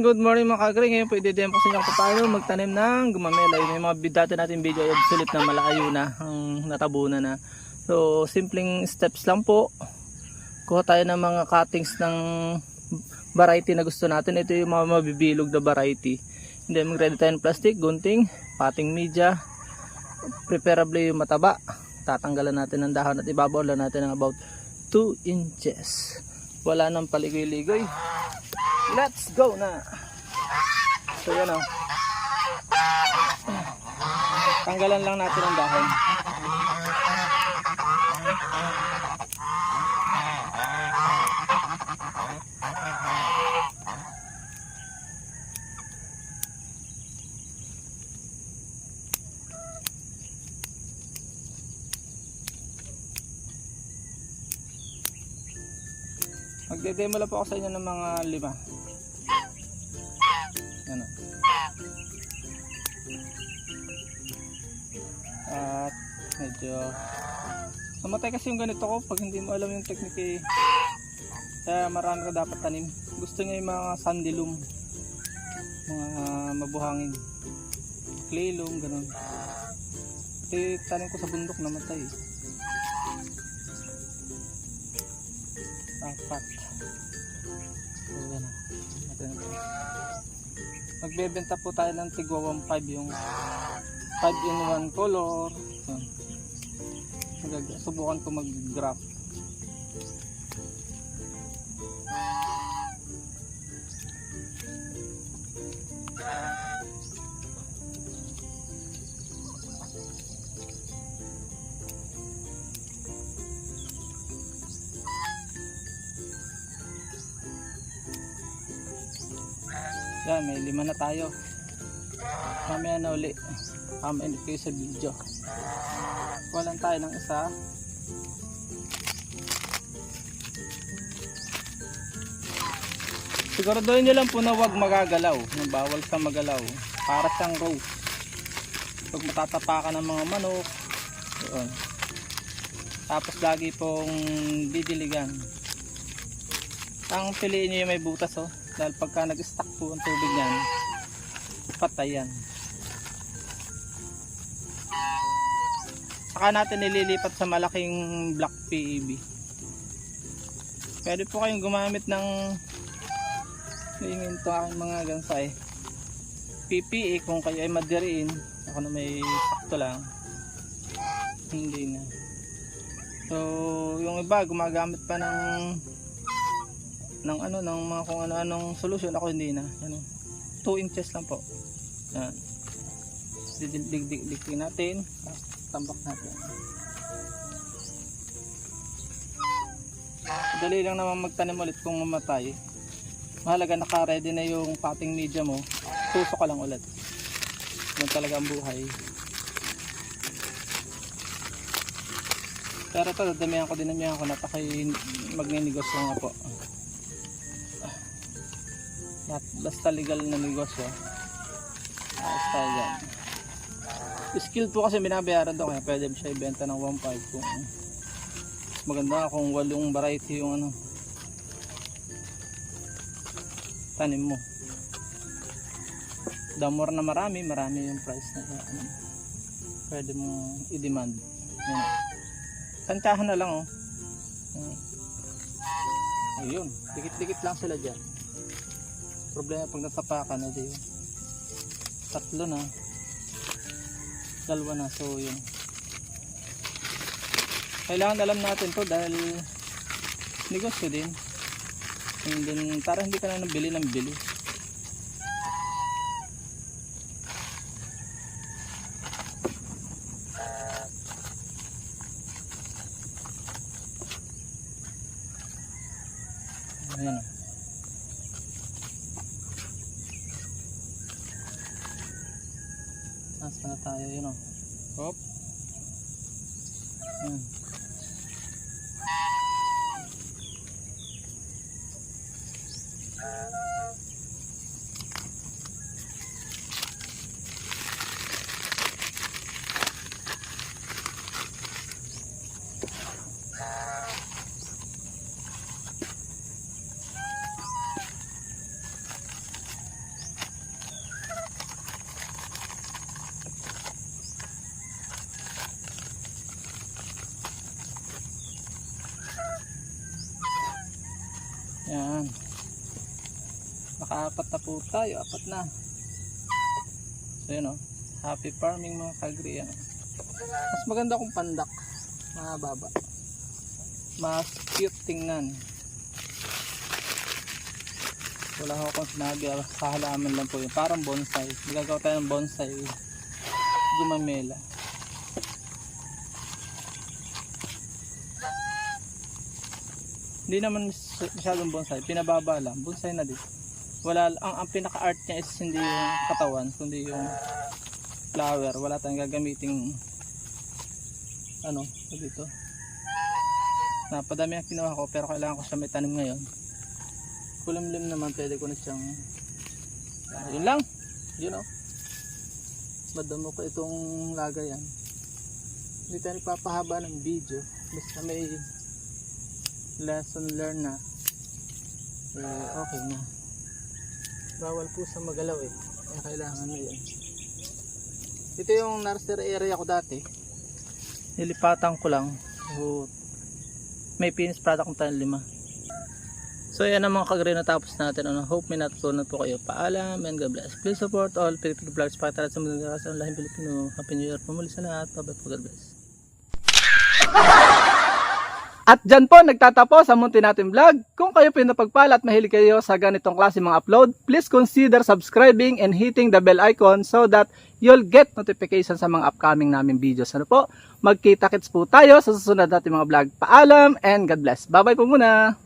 Good morning mga kagre. Ngayon po i-demo ko sa inyo kung paano magtanim ng gumamela. Yun yung mga dati natin video ay obsolete na, malayo na, ang natabunan na. So simpleng steps lang po. Kuha tayo ng mga cuttings ng variety na gusto natin. Ito yung mga mabibilog na variety. And then mag-ready tayo ng plastic, gunting, potting media, preferably yung mataba. Tatanggalan natin ng dahon at ibabaw natin ng about 2 inches. Wala nang paligoy-ligoy. Let's go na. So yan o. Tanggalan lang natin ang dahon. Magde-demo lang po ako sa inyo ng mga 5. Ano. At medyo namatay kasi yung ganito ko pag hindi mo alam yung technique, kaya marami ka dapat tanim. Gusto niya yung mga sandy loam, mga mabuhangin, clay loam, ganun. Kasi tanim ko sa bundok, namatay. Apat. So yan o. Magbebenta po tayo ng tigwa 1.5 yung 5-in-1 color. Subukan ko mag-graph. Yan, may 5 na tayo. Mamaya na uli. Mainit kayo sa video. Walan tayo ng isa. Siguraduhin nyo lang po na huwag magagalaw. Bawal sa magalaw. Para siyang rose. Pag matatapakan ng mga manok. Yun. Tapos lagi pong didiligan. Ang piliin nyo yung may butas oh. Dahil pagka nag-stack po ang tubig niyan, patay yan. Saka natin nililipat sa malaking black PEB. Pwede po kayong gumamit ng ito aking mga gansay PPE kung kayo ay madiriin. Ako na may sakto lang, hindi na. So yung iba gumagamit pa ng ano, ng mga kung ano-anong solution. Ako hindi na. Ano, 2 inches lang po. Yan. Dig natin. Tambak natin. Dali lang naman magtanim ulit kung mamatay. Mahalaga naka-ready na yung potting media mo. Tusok ka lang ulit. Yan talaga ang buhay. Pero ito, dinamihan ko na takay magninegosyo nga po. Basta legal na negosyo. Basta yan. Skill po kasi binabayaran doon, kaya pwede siya ibenta ng 1.5 kung maganda kung 8 variety yung ano tanim mo. The more na marami yung price na ano, pwede mo i-demand. Yan. Tansyahan na lang oh. Ayun, dikit-dikit lang sila dyan. Problema pag natapakan na diyo. 3 na. 2 na. So yun. Kailangan alam natin to dahil negosyo din. And then para hindi ka na nabili ng bili. Ayan o. Nasa na tayo yun o. Hop. Yan. Naka-apat na po tayo. Apat na. So yun o. Happy farming mga kagri. Yan. Mas maganda kung pandak. Mahaba. Mas cute tingnan. Wala ko akong sinabi. Sa halaman lang po yun. Parang bonsai. Magagawa tayo ng bonsai. Gumamela. Hindi naman masyadong bonsai. Pinababa lang. Bonsai na din. Wala, ang pinaka-art niya is hindi yung katawan. Kundi yung flower. Wala tayong gagamiting ano dito. Napadami ang kinuha ko pero kailangan ko siya may tanim ngayon. Kulimlim naman, pwede ko na siyang yun lang, yun o. Madamo ko itong lagayan. Hindi tayo nagpapahaba ng video, basta may lesson learn na okay na. Bawal po sa magalaw kaya kailangan na yun. Ito yung nursery area ko dati, nilipatan ko lang. So, may finished product kong tayo 5. So yan ang mga kagre na tapos natin. Hope may natutunan po kayo. Paalam and God bless. Please support all Filipino vlogs para talat sa mga sa lahing Pilipino. Happy New Year po muli sa lahat. Bye po, God bless. At dyan po nagtatapos ang munti natin vlog. Kung kayo pinapagpala at mahilig kayo sa ganitong klase mga upload, please consider subscribing and hitting the bell icon so that you'll get notification sa mga upcoming namin videos. Ano po? Magkita-kits po tayo sa susunod natin mga vlog. Paalam and God bless. Bye bye po muna.